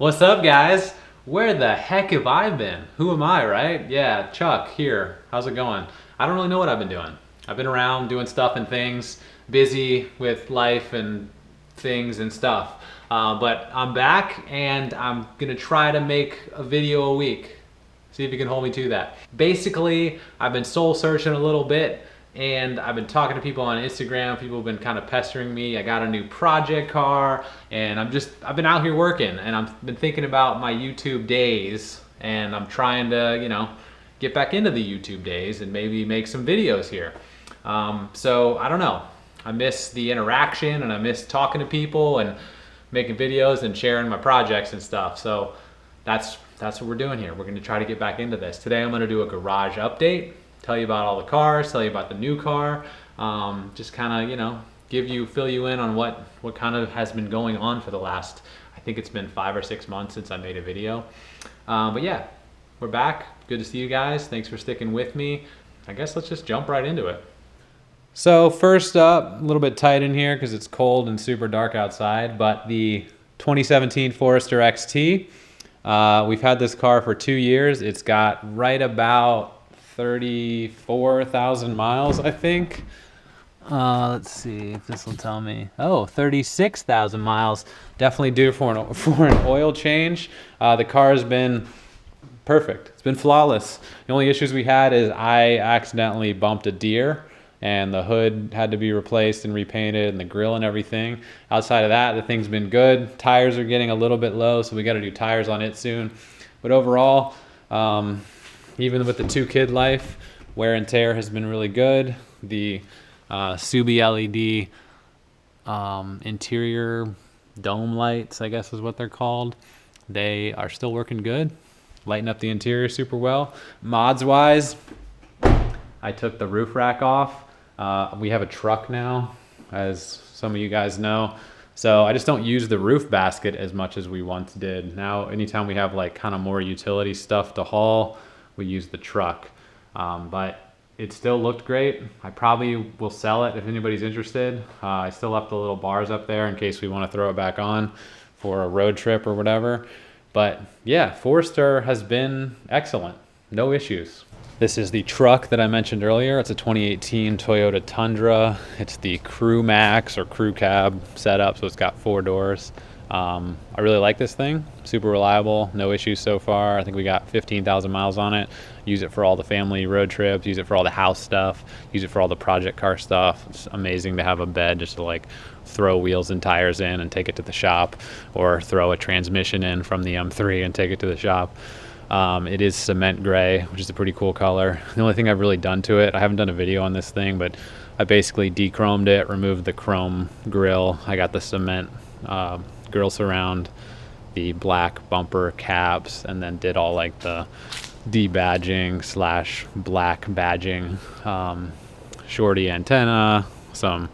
What's up, guys? Where the heck have I been? Who am I, right? Yeah, Chuck here. How's it going? I don't really know what I've been doing. I've been around doing stuff and things, busy with life and things and stuff. But I'm back and I'm gonna try to make a video a week. See if you can hold me to that. Basically, I've been soul searching a little bit and I've been talking to people on Instagram. People have been kind of pestering me. I got a new project car and I've been out here working and I've been thinking about my YouTube days and I'm trying to, get back into the YouTube days and maybe make some videos here. So I don't know. I miss the interaction and I miss talking to people and making videos and sharing my projects and stuff. So that's what we're doing here. We're going to try to get back into this. Today I'm going to do a garage update, tell you about all the cars, tell you about the new car, just kind of, fill you in on what kind of has been going on for the last, I think it's been 5 or 6 months since I made a video. But yeah, we're back. Good to see you guys. Thanks for sticking with me. I guess let's just jump right into it. So first up, a little bit tight in here because it's cold and super dark outside, but the 2017 Forester XT. We've had this car for 2 years. It's got right about 34,000 miles, I think. Let's see if this will tell me. Oh, 36,000 miles. Definitely due for an oil change. The car has been perfect. It's been flawless. The only issues we had is I accidentally bumped a deer and the hood had to be replaced and repainted and the grill and everything. Outside of that, the thing's been good. Tires are getting a little bit low, so we got to do tires on it soon. But overall, even with the 2-kid life, wear and tear has been really good. The Subi LED interior dome lights, I guess is what they're called. They are still working good. Lighten up the interior super well. Mods wise, I took the roof rack off. We have a truck now, as some of you guys know. So I just don't use the roof basket as much as we once did. Now, anytime we have like kind of more utility stuff to haul, we use the truck. But it still looked great. I probably will sell it if anybody's interested. I still left the little bars up there in case we want to throw it back on for a road trip or whatever. But yeah, Forester has been excellent. No issues. This is the truck that I mentioned earlier. It's a 2018 Toyota Tundra. It's the Crew Max or Crew Cab setup, so it's got 4 doors. I really like this thing. Super reliable, no issues so far. I think we got 15,000 miles on it. Use it for all the family road trips, use it for all the house stuff, use it for all the project car stuff. It's amazing to have a bed just to like throw wheels and tires in and take it to the shop, or throw a transmission in from the M3 and take it to the shop. It is cement gray, which is a pretty cool color. The only thing I've really done to it, I haven't done a video on this thing, but I basically de-chromed it, removed the chrome grille. I got the cement grille surround, the black bumper caps, and then did all like the debadging / black badging, shorty antenna, some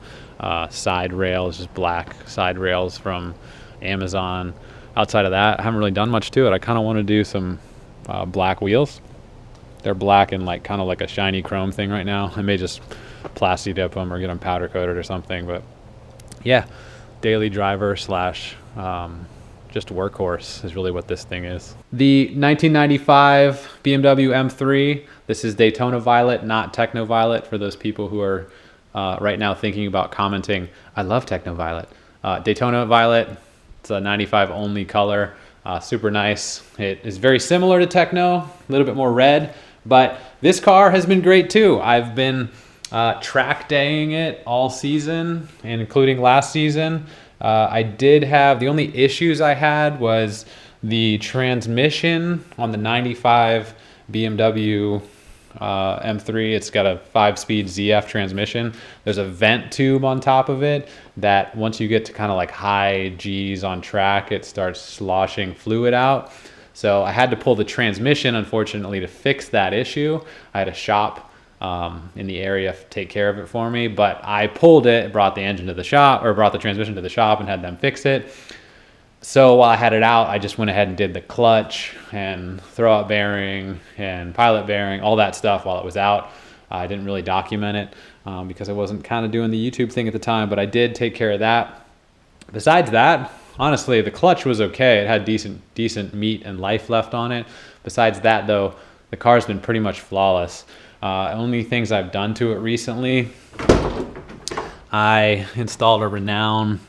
side rails, just black side rails from Amazon. Outside of that, I haven't really done much to it. I kind of want to do some black wheels. They're black and like kind of like a shiny chrome thing right now. I may just plasti dip them or get them powder coated or something, but yeah, daily driver / just workhorse is really what this thing is. The 1995 BMW M3. This is Daytona Violet, not Techno Violet, for those people who are right now thinking about commenting, I love Techno Violet. Daytona Violet, it's a 95 only color, super nice. It is very similar to Techno, a little bit more red, but this car has been great too. I've been track daying it all season, and including last season. I did have, the only issues I had was the transmission on the 95 BMW M3. It's got a 5-speed ZF transmission. There's a vent tube on top of it that once you get to kind of like high G's on track, it starts sloshing fluid out. So I had to pull the transmission, unfortunately, to fix that issue. I had a shop in the area take care of it for me, but I pulled it, brought the engine to the shop, or brought the transmission to the shop and had them fix it. So while I had it out, I just went ahead and did the clutch and throwout bearing and pilot bearing, all that stuff while it was out. I didn't really document it because I wasn't kind of doing the YouTube thing at the time, but I did take care of that. Besides that, honestly, the clutch was okay. It had decent meat and life left on it. Besides that, though, the car's been pretty much flawless. Only things I've done to it recently, I installed a Renown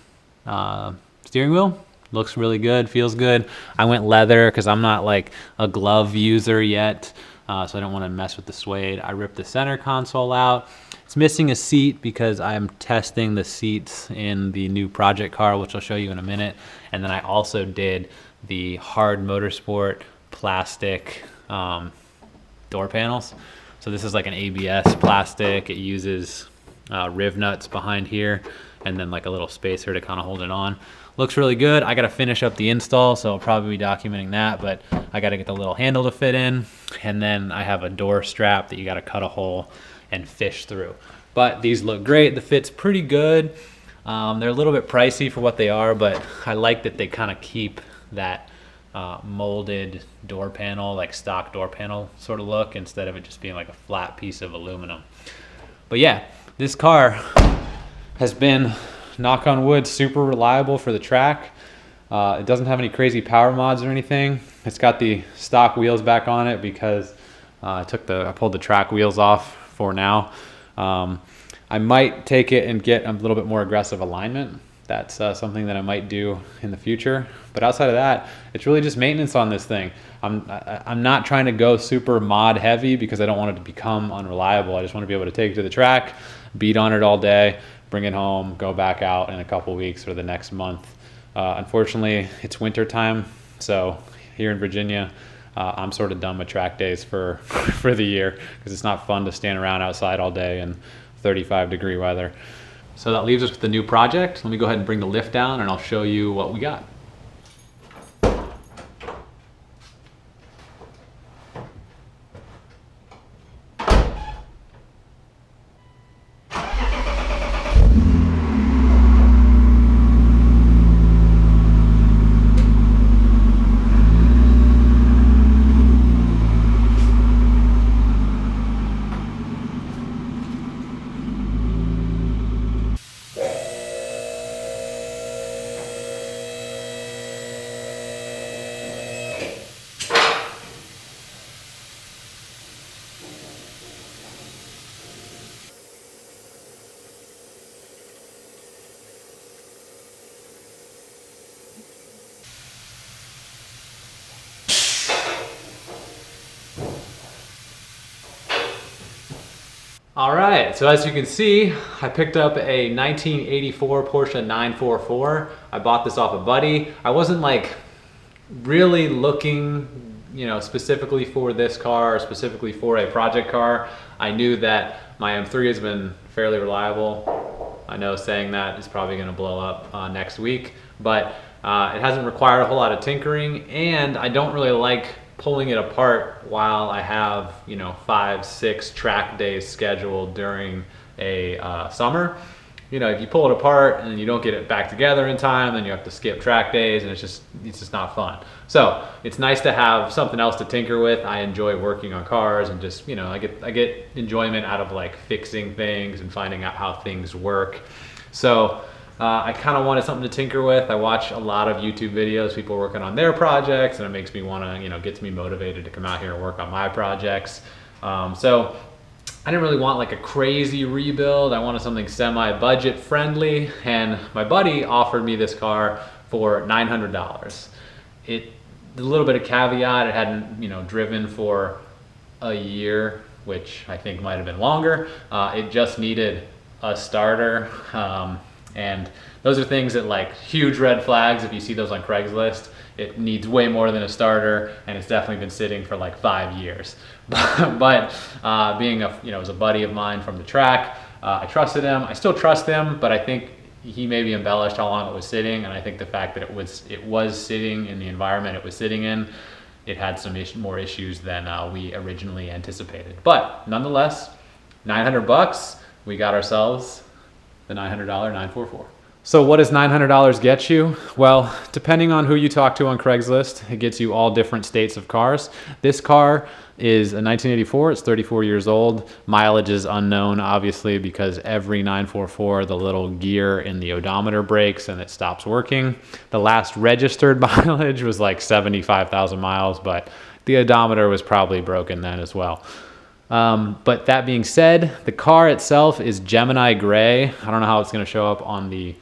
steering wheel. Looks really good, feels good. I went leather because I'm not like a glove user yet, so I don't want to mess with the suede. I ripped the center console out. It's missing a seat because I'm testing the seats in the new project car, which I'll show you in a minute. And then I also did the hard motorsport plastic door panels. So this is like an ABS plastic. It uses riv nuts behind here and then like a little spacer to kind of hold it on. Looks really good. I got to finish up the install, so I'll probably be documenting that, but I got to get the little handle to fit in, and then I have a door strap that you got to cut a hole and fish through. But these look great. The fit's pretty good. They're a little bit pricey for what they are, but I like that they kind of keep that molded door panel, like stock door panel sort of look, instead of it just being like a flat piece of aluminum. But yeah, this car has been, knock on wood, super reliable for the track. It doesn't have any crazy power mods or anything. It's got the stock wheels back on it because I pulled the track wheels off for now. I might take it and get a little bit more aggressive alignment. That's something that I might do in the future. But outside of that, it's really just maintenance on this thing. I'm not trying to go super mod heavy because I don't want it to become unreliable. I just want to be able to take it to the track, beat on it all day, bring it home, go back out in a couple weeks or the next month. Unfortunately, it's winter time, so here in Virginia, I'm sort of done with track days for the year because it's not fun to stand around outside all day in 35-degree weather. So that leaves us with the new project. Let me go ahead and bring the lift down and I'll show you what we got. All right, so as you can see, I picked up a 1984 Porsche 944. I bought this off a buddy. I wasn't like really looking, specifically for this car or specifically for a project car. I knew that my M3 has been fairly reliable. I know saying that is probably gonna blow up next week, but it hasn't required a whole lot of tinkering, and I don't really like pulling it apart while I have 5-6 track days scheduled during a summer. If you pull it apart and you don't get it back together in time, then you have to skip track days, and it's just not fun. So it's nice to have something else to tinker with. I enjoy working on cars and just I get enjoyment out of like fixing things and finding out how things work. So I kind of wanted something to tinker with. I watch a lot of YouTube videos, people working on their projects, and it makes me want to, gets me motivated to come out here and work on my projects. So I didn't really want like a crazy rebuild. I wanted something semi-budget friendly, and my buddy offered me this car for $900. A little bit of caveat, it hadn't, driven for a year, which I think might have been longer. It just needed a starter. And those are things that like huge red flags. If you see those on Craigslist, it needs way more than a starter, and it's definitely been sitting for like 5 years. But being as a buddy of mine from the track, I trusted him. I still trust him, but I think he maybe embellished how long it was sitting, and I think the fact that it was sitting in the environment it was sitting in, it had some more issues than we originally anticipated. But nonetheless, $900, we got ourselves the $900 944. So what does $900 get you? Well, depending on who you talk to on Craigslist, it gets you all different states of cars. This car is a 1984, it's 34 years old. Mileage is unknown, obviously, because every 944, the little gear in the odometer breaks and it stops working. The last registered mileage was like 75,000 miles, but the odometer was probably broken then as well. But that being said, the car itself is Gemini gray. I don't know how it's going to show up on the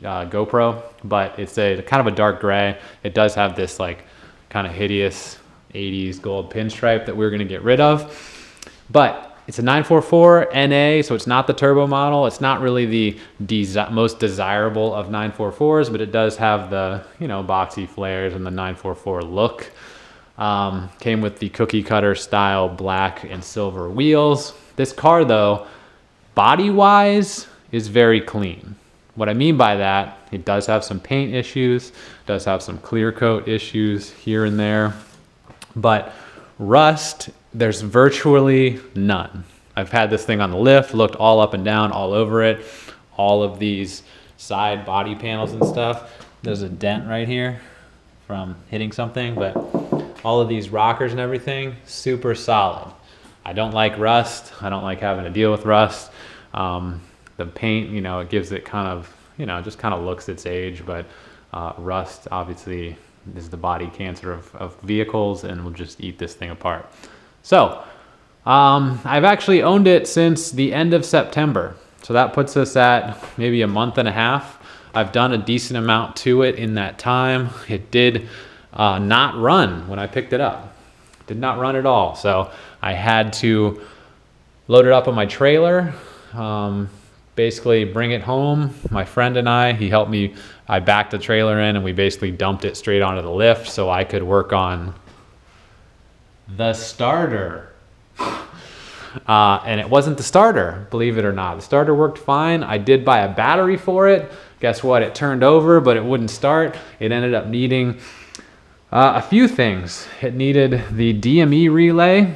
GoPro, but it's a kind of a dark gray. It does have this like kind of hideous 80s gold pinstripe that we're going to get rid of, but it's a 944 NA, so it's not the turbo model. It's not really the most desirable of 944s, but it does have the, you know, boxy flares and the 944 look. Came with the cookie cutter style black and silver wheels. This car though, body wise, is very clean. What I mean by that, it does have some paint issues, does have some clear coat issues here and there, but rust, there's virtually none. I've had this thing on the lift, looked all up and down, all over it, all of these side body panels and stuff. There's a dent right here from hitting something, but all of these rockers and everything, super solid. I don't like rust. I don't like having to deal with rust. The paint, you know, it gives it kind of, you know, just kind of looks its age, but rust obviously is the body cancer of vehicles and will just eat this thing apart. So I've actually owned it since the end of September. So that puts us at maybe a month and a half. I've done a decent amount to it in that time. It did not run when I picked it up. Did not run at all. So I had to load it up on my trailer, basically bring it home. My friend and I, he helped me. I backed the trailer in and we basically dumped it straight onto the lift so I could work on the starter. And it wasn't the starter, believe it or not. The starter worked fine. I did buy a battery for it. Guess what? It turned over, but it wouldn't start. It ended up needing a few things. It needed the DME relay,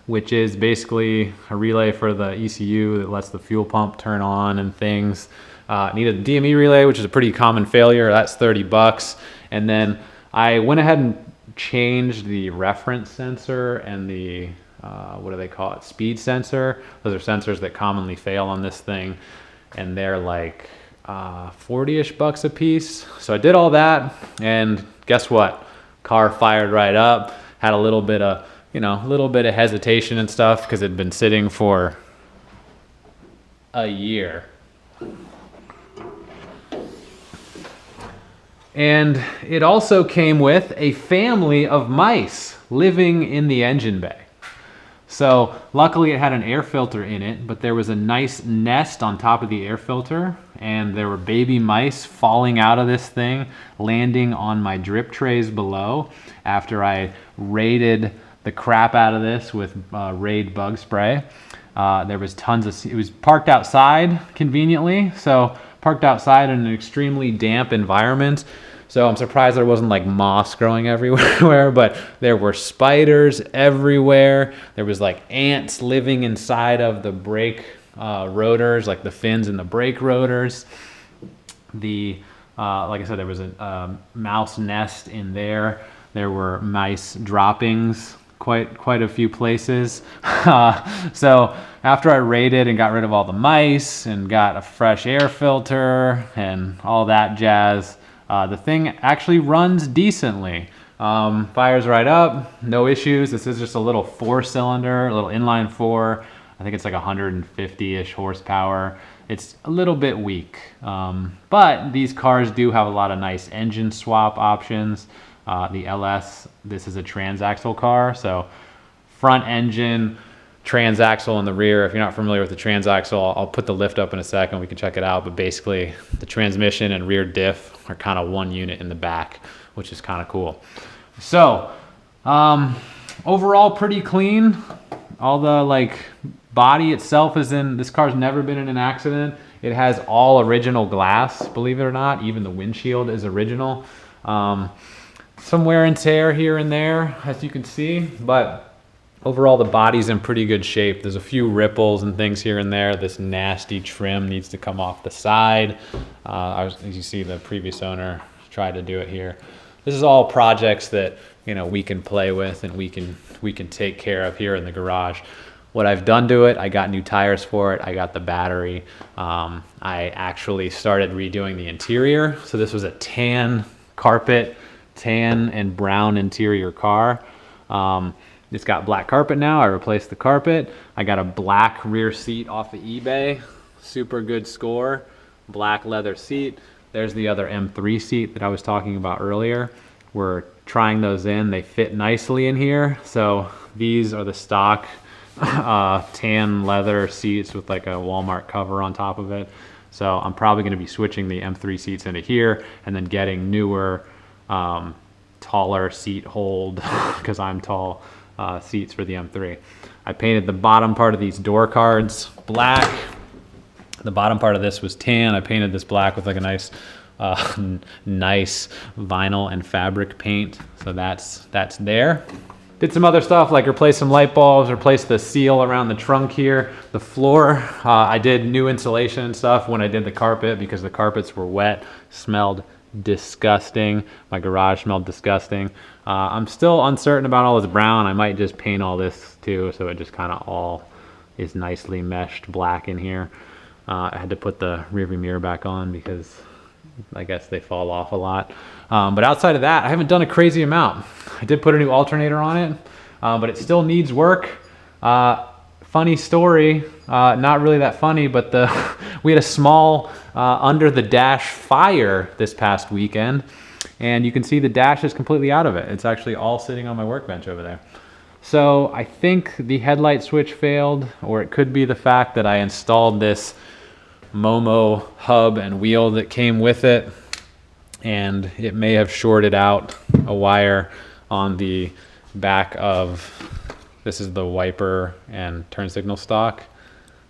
which is basically a relay for the ECU that lets the fuel pump turn on and things. It needed a DME relay, which is a pretty common failure. That's $30. And then I went ahead and changed the reference sensor and the, what do they call it? Speed sensor. Those are sensors that commonly fail on this thing. And they're like 40-ish bucks a piece. So I did all that, and guess what? Car fired right up. Had a little bit of, you know, a little bit of hesitation and stuff because it had been sitting for a year. And it also came with a family of mice living in the engine bay. So luckily it had an air filter in it, but there was a nice nest on top of the air filter, and there were baby mice falling out of this thing, landing on my drip trays below after I raided the crap out of this with Raid bug spray. There was tons of, it was parked outside conveniently, so parked outside in an extremely damp environment. So I'm surprised there wasn't like moss growing everywhere, but there were spiders everywhere. There was like ants living inside of the brake rotors, like the fins in the brake rotors. The, like I said, there was a mouse nest in there. There were mice droppings quite a few places. So after I raided and got rid of all the mice and got a fresh air filter and all that jazz, the thing actually runs decently. Fires right up, no issues. This is just a little 4-cylinder, a little inline 4. I think it's like 150-ish horsepower. It's a little bit weak, but these cars do have a lot of nice engine swap options. The LS, this is a transaxle car, so front engine, transaxle in the rear. If you're not familiar with the transaxle, I'll put the lift up in a second, we can check it out, but basically the transmission and rear diff are kind of one unit in the back, which is kind of cool. So overall pretty clean. All the like body itself is in, this car's never been in an accident. It has all original glass, believe it or not. Even the windshield is original. Some wear and tear here and there, as you can see, but Overall, the body's in pretty good shape. There's a few ripples and things here and there. This nasty trim needs to come off the side. As you see, the previous owner tried to do it here. This is all projects that, you know, we can play with and we can take care of here in the garage. What I've done to it, I got new tires for it. I got the battery. I actually started redoing the interior. So this was a tan carpet, tan and brown interior car. It's got black carpet now. I replaced the carpet. I got a black rear seat off of eBay. Super good score. Black leather seat. There's the other M3 seat that I was talking about earlier. We're trying those in. They fit nicely in here. So these are the stock tan leather seats with like a Walmart cover on top of it. So I'm probably going to be switching the M3 seats into here and then getting newer, taller seat hold because I'm tall. Seats for the M3. I painted the bottom part of these door cards black. The bottom part of this was tan. I painted this black with like a nice nice vinyl and fabric paint. So that's there. Did some other stuff like replace some light bulbs, replace the seal around the trunk here. The floor, I did new insulation and stuff when I did the carpet because the carpets were wet, smelled disgusting. My garage smelled disgusting. I'm still uncertain about all this brown. I might just paint all this too, so it just kind of all is nicely meshed black in here. I had to put the rearview mirror back on because I guess they fall off a lot. But outside of that, I haven't done a crazy amount. I did put a new alternator on it, but it still needs work. Funny story, not really that funny, but we had a small under the dash fire this past weekend, and you can see the dash is completely out of it. It's actually all sitting on my workbench over there. So I think the headlight switch failed, or it could be the fact that I installed this Momo hub and wheel that came with it, and it may have shorted out a wire on the back of, this is the wiper and turn signal stock.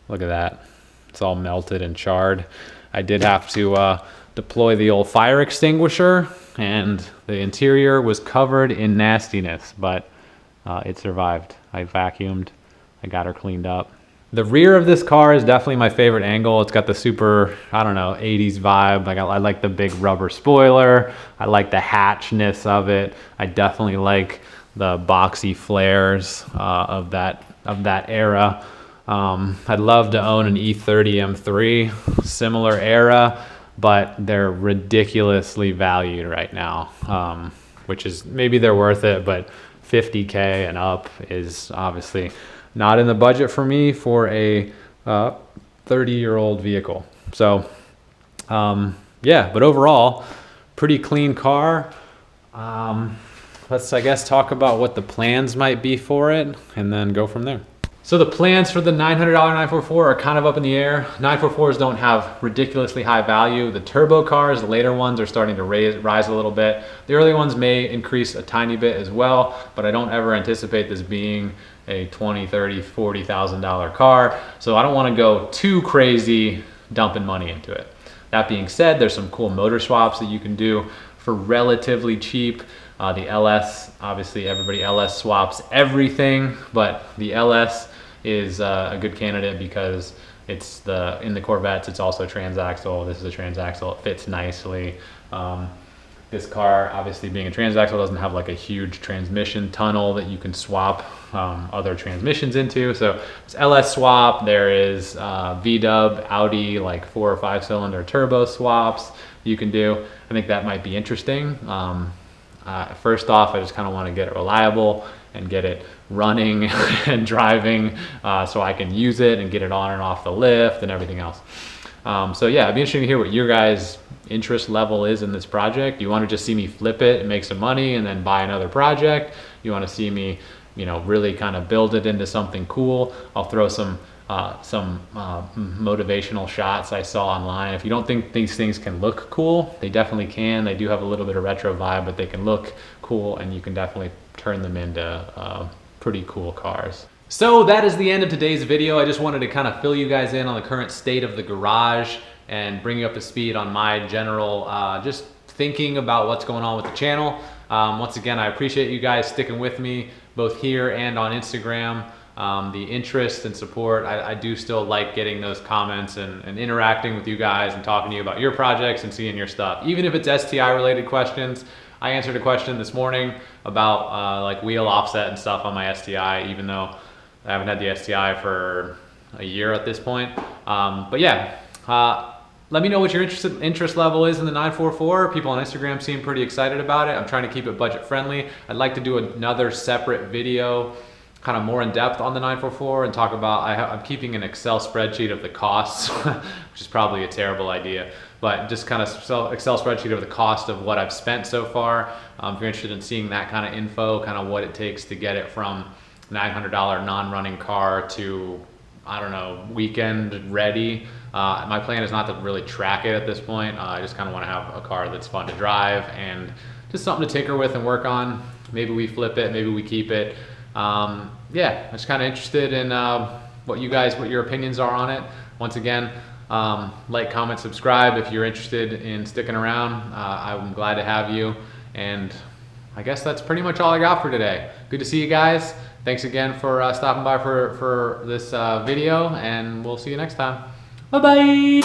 Look at that. It's all melted and charred. I did have to deploy the old fire extinguisher, and the interior was covered in nastiness, but it survived. I vacuumed. I got her cleaned up. The rear of this car is definitely my favorite angle. It's got the super, I don't know, 80s vibe. Like I like the big rubber spoiler. I like the hatchness of it. I definitely like the boxy flares of that era. I'd love to own an E30 M3, similar era, but they're ridiculously valued right now, which is, maybe they're worth it, but $50K and up is obviously not in the budget for me for a 30-year-old vehicle. So yeah, but overall, pretty clean car. Let's, I guess, talk about what the plans might be for it and then go from there. So the plans for the $900 944 are kind of up in the air. 944s don't have ridiculously high value. The turbo cars, the later ones, are starting to rise a little bit. The early ones may increase a tiny bit as well, but I don't ever anticipate this being a $20,000, $30,000, $40,000 car. So I don't want to go too crazy dumping money into it. That being said, there's some cool motor swaps that you can do for relatively cheap. The LS, obviously everybody LS swaps everything, but the LS is a good candidate because it's in the Corvettes, it's also transaxle. This is a transaxle, it fits nicely. This car, obviously being a transaxle, doesn't have like a huge transmission tunnel that you can swap other transmissions into. So it's LS swap, there is VW, Audi, like 4 or 5 cylinder turbo swaps you can do. I think that might be interesting. First off, I just kind of want to get it reliable and get it running and driving so I can use it and get it on and off the lift and everything else. So yeah, it'd be interesting to hear what your guys' interest level is in this project. You want to just see me flip it and make some money and then buy another project? You want to see me, you know, really kind of build it into something cool? I'll throw some motivational shots I saw online. If you don't think these things can look cool, they definitely can. They do have a little bit of retro vibe, but they can look cool and you can definitely turn them into pretty cool cars. So that is the end of today's video. I just wanted to kind of fill you guys in on the current state of the garage and bring you up to speed on my general just thinking about what's going on with the channel. Once again, I appreciate you guys sticking with me both here and on Instagram. The interest and support, I do still like getting those comments and interacting with you guys and talking to you about your projects and seeing your stuff. Even if it's STI related questions. I answered a question this morning about like wheel offset and stuff on my STI, even though I haven't had the STI for a year at this point. But yeah, let me know what your interest level is in the 944. People on Instagram seem pretty excited about it. I'm trying to keep it budget friendly. I'd like to do another separate video, kind of more in depth on the 944 and talk about, I'm keeping an Excel spreadsheet of the costs, which is probably a terrible idea, but just kind of Excel spreadsheet of the cost of what I've spent so far. If you're interested in seeing that kind of info, kind of what it takes to get it from $900 non-running car to, I don't know, weekend ready. My plan is not to really track it at this point. I just kind of want to have a car that's fun to drive and just something to tinker with and work on. Maybe we flip it, maybe we keep it. Yeah, I'm just kind of interested in what your opinions are on it. Once again, like, comment, subscribe if you're interested in sticking around. I'm glad to have you, and I guess that's pretty much all I got for today. Good to see you guys. Thanks again for stopping by for this video, and we'll see you next time. Bye-bye.